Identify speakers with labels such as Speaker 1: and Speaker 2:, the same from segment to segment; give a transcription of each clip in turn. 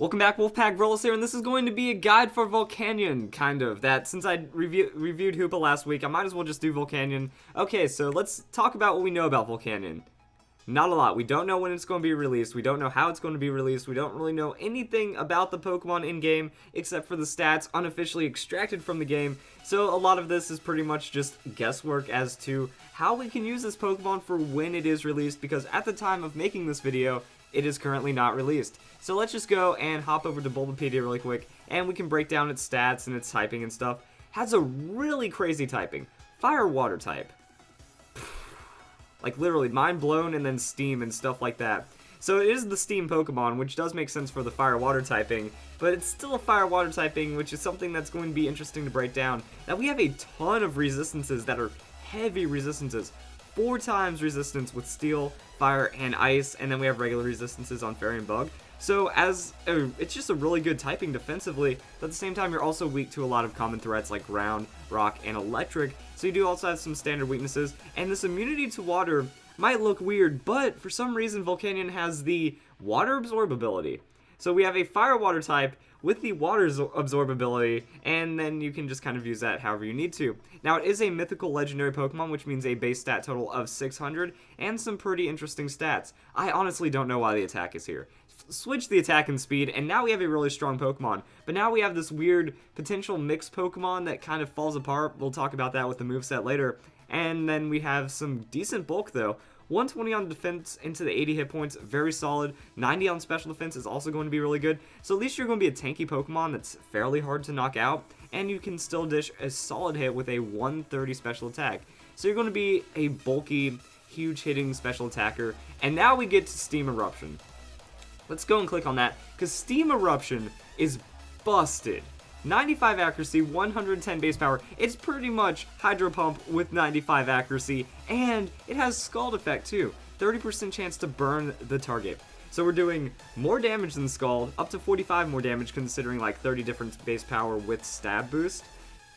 Speaker 1: Welcome back, Wolfpack Rollers here, and this is going to be a guide for Volcanion, kind of. That, since I reviewed Hoopa last week, I might as well just do Volcanion. Okay, so let's talk about what we know about Volcanion. Not a lot. We don't know when it's going to be released. We don't know how it's going to be released. We don't really know anything about the Pokemon in-game, except for the stats unofficially extracted from the game. So a lot of this is pretty much just guesswork as to how we can use this Pokemon for when it is released, because at the time of making this video, it is currently not released. So let's just go and hop over to Bulbapedia really quick, and we can break down its stats and its typing and stuff. Has a really crazy typing. Fire-Water type. Like literally, mind blown, and then Steam and stuff like that. So it is the Steam Pokemon, which does make sense for the Fire-Water typing, but it's still a Fire-Water typing, which is something that's going to be interesting to break down. Now we have a ton of resistances that are heavy resistances. 4 times resistance with Steel, Fire, and Ice, and then we have regular resistances on Fairy and Bug. So it's just a really good typing defensively, but at the same time you're also weak to a lot of common threats like Ground, Rock, and Electric, so you do also have some standard weaknesses, and this immunity to water might look weird, but for some reason Volcanion has the Water Absorb ability. So we have a Fire-Water type with the Water Absorb ability, and then you can just kind of use that however you need to. Now, it is a mythical legendary Pokemon, which means a base stat total of 600, and some pretty interesting stats. I honestly don't know why the attack is here. Switch the attack and speed, and now we have a really strong Pokemon. But now we have this weird potential mixed Pokemon that kind of falls apart. We'll talk about that with the moveset later. And then we have some decent bulk, though. 120 on defense into the 80 hit points, very solid. 90 on special defense is also going to be really good. So at least you're going to be a tanky Pokemon that's fairly hard to knock out, and you can still dish a solid hit with a 130 special attack. So you're going to be a bulky, huge hitting special attacker. And now we get to Steam Eruption. Let's go and click on that, because Steam Eruption is busted. 95 accuracy, 110 base power. It's pretty much Hydro Pump with 95 accuracy, and it has Scald effect too. 30% chance to burn the target. So we're doing more damage than Scald, up to 45 more damage considering like 30 different base power with Stab Boost,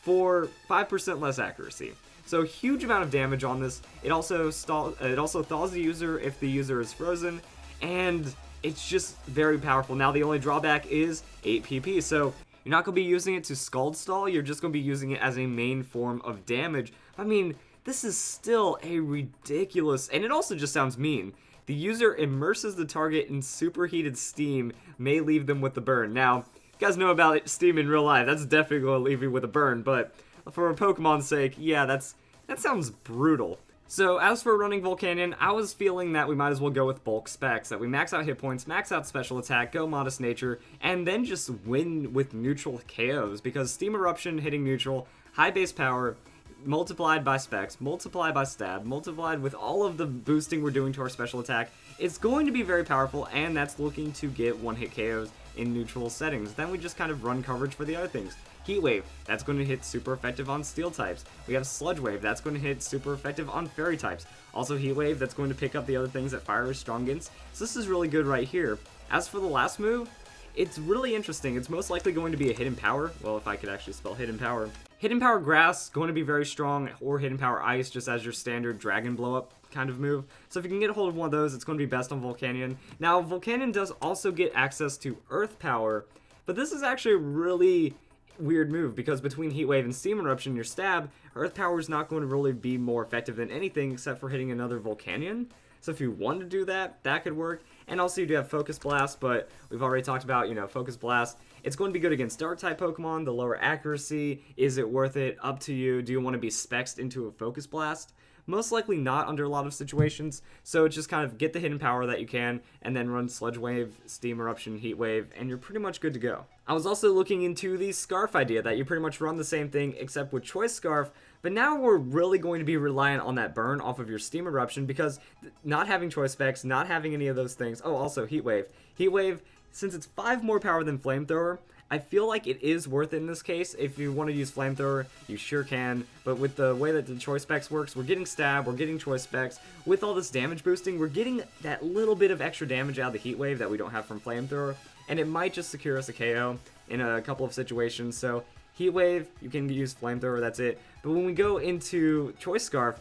Speaker 1: for 5% less accuracy. So huge amount of damage on this. It also thaws the user if the user is frozen, and it's just very powerful. Now the only drawback is 8 PP, so you're not going to be using it to Scald Stall, you're just going to be using it as a main form of damage. I mean, this is still a ridiculous, and it also just sounds mean. The user immerses the target in superheated steam, may leave them with the burn. Now, you guys know about steam in real life, that's definitely going to leave you with a burn, but for Pokemon's sake, yeah, that sounds brutal. So, as for running Volcanion, I was feeling that we might as well go with bulk specs, that we max out hit points, max out special attack, go modest nature, and then just win with neutral KOs, because Steam Eruption hitting neutral, high base power, multiplied by specs, multiplied by stab, multiplied with all of the boosting we're doing to our special attack, it's going to be very powerful, and that's looking to get one-hit KOs in neutral settings. Then we just kind of run coverage for the other things. Heat Wave, that's going to hit super effective on Steel types. We have Sludge Wave, that's going to hit super effective on Fairy types. Also Heat Wave, that's going to pick up the other things that Fire is strong against. So this is really good right here. As for the last move, it's really interesting. It's most likely going to be a Hidden Power. Well, if I could actually spell Hidden Power. Hidden Power Grass, going to be very strong, or Hidden Power Ice, just as your standard Dragon Blow-Up kind of move. So if you can get a hold of one of those, it's going to be best on Volcanion. Now, Volcanion does also get access to Earth Power, but this is actually a really weird move, because between Heat Wave and Steam Eruption, your stab, Earth Power is not going to really be more effective than anything except for hitting another Volcanion. So if you want to do that, that could work. And also you do have Focus Blast, but we've already talked about, Focus Blast. It's going to be good against Dark-type Pokemon, the lower accuracy. Is it worth it? Up to you. Do you want to be spexed into a Focus Blast? Most likely not under a lot of situations, so just kind of get the hidden power that you can, and then run Sludge Wave, Steam Eruption, Heat Wave, and you're pretty much good to go. I was also looking into the Scarf idea, that you pretty much run the same thing except with Choice Scarf, but now we're really going to be reliant on that burn off of your Steam Eruption, because not having Choice Specs, not having any of those things, oh, also Heat Wave. Heat Wave, since it's 5 more power than Flamethrower, I feel like it is worth it in this case. If you want to use Flamethrower, you sure can. But with the way that the Choice Specs works, we're getting Stab, we're getting Choice Specs. With all this damage boosting, we're getting that little bit of extra damage out of the Heat Wave that we don't have from Flamethrower. And it might just secure us a KO in a couple of situations. So Heat Wave, you can use Flamethrower, that's it. But when we go into Choice Scarf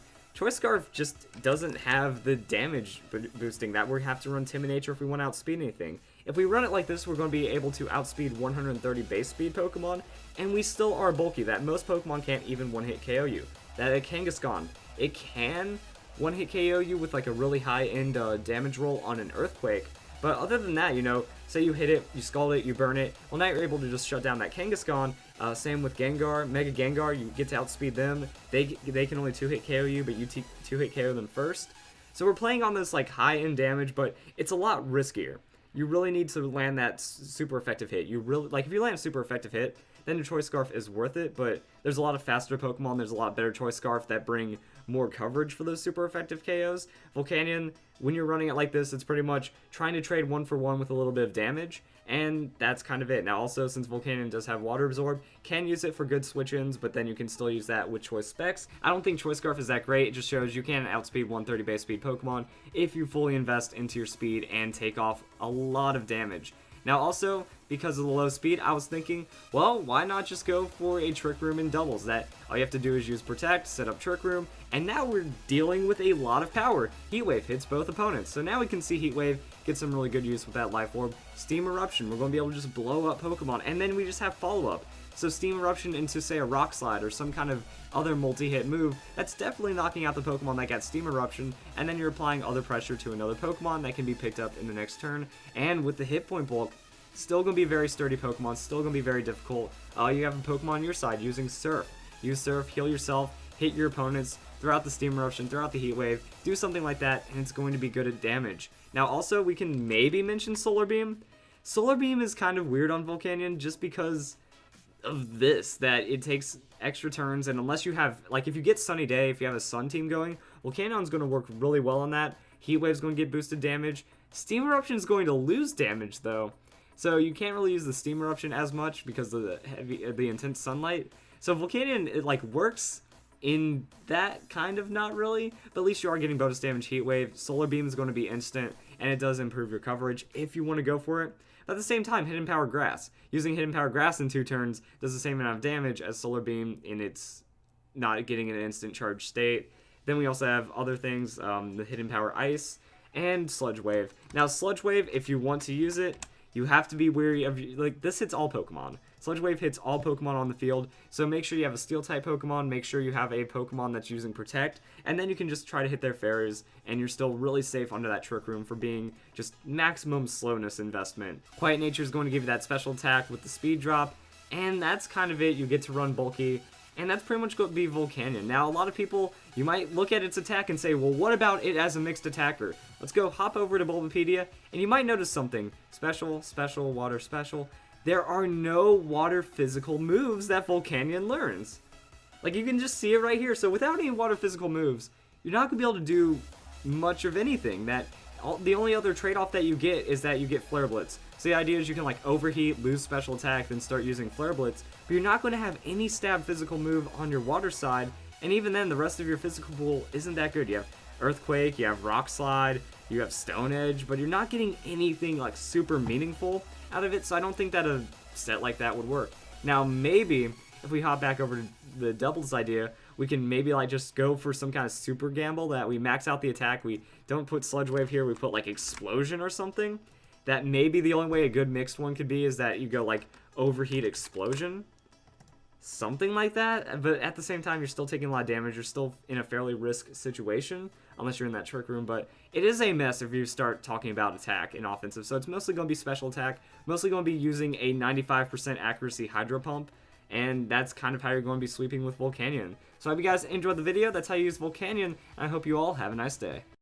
Speaker 1: just doesn't have the damage boosting that we have to run Timid Nature if we want to outspeed anything. If we run it like this, we're going to be able to outspeed 130 base speed Pokemon, and we still are bulky, that most Pokemon can't even one-hit KO you. That a Kangaskhan, it can one-hit KO you with like a really high-end damage roll on an Earthquake, but other than that, you know, say you hit it, you scald it, you burn it, well now you're able to just shut down that Kangaskhan. Same with Gengar, Mega Gengar, you get to outspeed them. They can only 2-hit KO you, but you 2-hit KO them first. So we're playing on this like high-end damage, but it's a lot riskier. You really need to land that super effective hit. You really, like, if you land a super effective hit, then your Choice Scarf is worth it, but there's a lot of faster Pokemon, there's a lot better Choice Scarf that bring more coverage for those super effective KOs. Volcanion, when you're running it like this, it's pretty much trying to trade 1-for-1 with a little bit of damage, and that's kind of it. Now also, since Volcanion does have Water Absorb, can use it for good switch-ins, but then you can still use that with Choice Specs. I don't think Choice Scarf is that great, it just shows you can outspeed 130 base speed Pokemon if you fully invest into your speed and take off a lot of damage. Now also, because of the low speed, I was thinking, well, why not just go for a Trick Room in doubles? That all you have to do is use Protect, set up Trick Room, and now we're dealing with a lot of power. Heat Wave hits both opponents, so now we can see Heat Wave get some really good use with that Life Orb. Steam Eruption, we're going to be able to just blow up Pokemon, and then we just have follow-up. So Steam Eruption into, say, a Rock Slide or some kind of other multi-hit move, that's definitely knocking out the Pokemon that got Steam Eruption, and then you're applying other pressure to another Pokemon that can be picked up in the next turn. And with the hit point bulk, still going to be a very sturdy Pokemon, still going to be very difficult. You have a Pokemon on your side using Surf. Use Surf, heal yourself, hit your opponents throughout the Steam Eruption, throughout the Heat Wave, do something like that, and it's going to be good at damage. Now also, we can maybe mention Solar Beam. Solar Beam is kind of weird on Volcanion just because of this, that it takes extra turns, and unless you have, like, if you get Sunny Day, if you have a Sun team going, Volcanion's going to work really well on that. Heat Wave's going to get boosted damage. Steam Eruption is going to lose damage, though. So you can't really use the Steam Eruption as much because of the intense sunlight. So Volcanion, it like works in that kind of not really, but at least you are getting bonus damage Heat Wave. Solar Beam is going to be instant, and it does improve your coverage if you want to go for it. But at the same time, Hidden Power Grass. Using Hidden Power Grass in 2 turns does the same amount of damage as Solar Beam in its not getting an instant charge state. Then we also have other things, the Hidden Power Ice and Sludge Wave. Now Sludge Wave, if you want to use it, you have to be wary of, like, this hits all Pokemon. Sludge Wave hits all Pokemon on the field, so make sure you have a Steel-type Pokemon, make sure you have a Pokemon that's using Protect, and then you can just try to hit their fairies, and you're still really safe under that Trick Room for being just maximum slowness investment. Quiet Nature is going to give you that special attack with the speed drop, and that's kind of it. You get to run bulky, and that's pretty much going to be Volcanion. Now, a lot of people, you might look at its attack and say, well, what about it as a mixed attacker? Let's go hop over to Bulbapedia, and you might notice something. Special, special, water, special. There are no water physical moves that Volcanion learns. Like, you can just see it right here. So without any water physical moves, you're not going to be able to do much of anything. The only other trade-off that you get is that you get Flare Blitz. So the idea is you can, like, overheat, lose special attack, then start using Flare Blitz, but you're not going to have any stab physical move on your water side, and even then, the rest of your physical pool isn't that good. You have Earthquake, you have Rock Slide, you have Stone Edge, but you're not getting anything, like, super meaningful out of it, so I don't think that a set like that would work. Now, maybe, if we hop back over to the doubles idea, we can maybe, like, just go for some kind of super gamble that we max out the attack, we don't put Sludge Wave here, we put, like, Explosion or something. That maybe the only way a good mixed one could be is that you go, like, Overheat Explosion. Something like that, but at the same time, you're still taking a lot of damage, you're still in a fairly risk situation, unless you're in that Trick Room, but it is a mess if you start talking about attack and offensive, so it's mostly going to be special attack, mostly going to be using a 95% accuracy Hydro Pump, and that's kind of how you're going to be sweeping with Volcanion. So I hope you guys enjoyed the video, that's how you use Volcanion, and I hope you all have a nice day.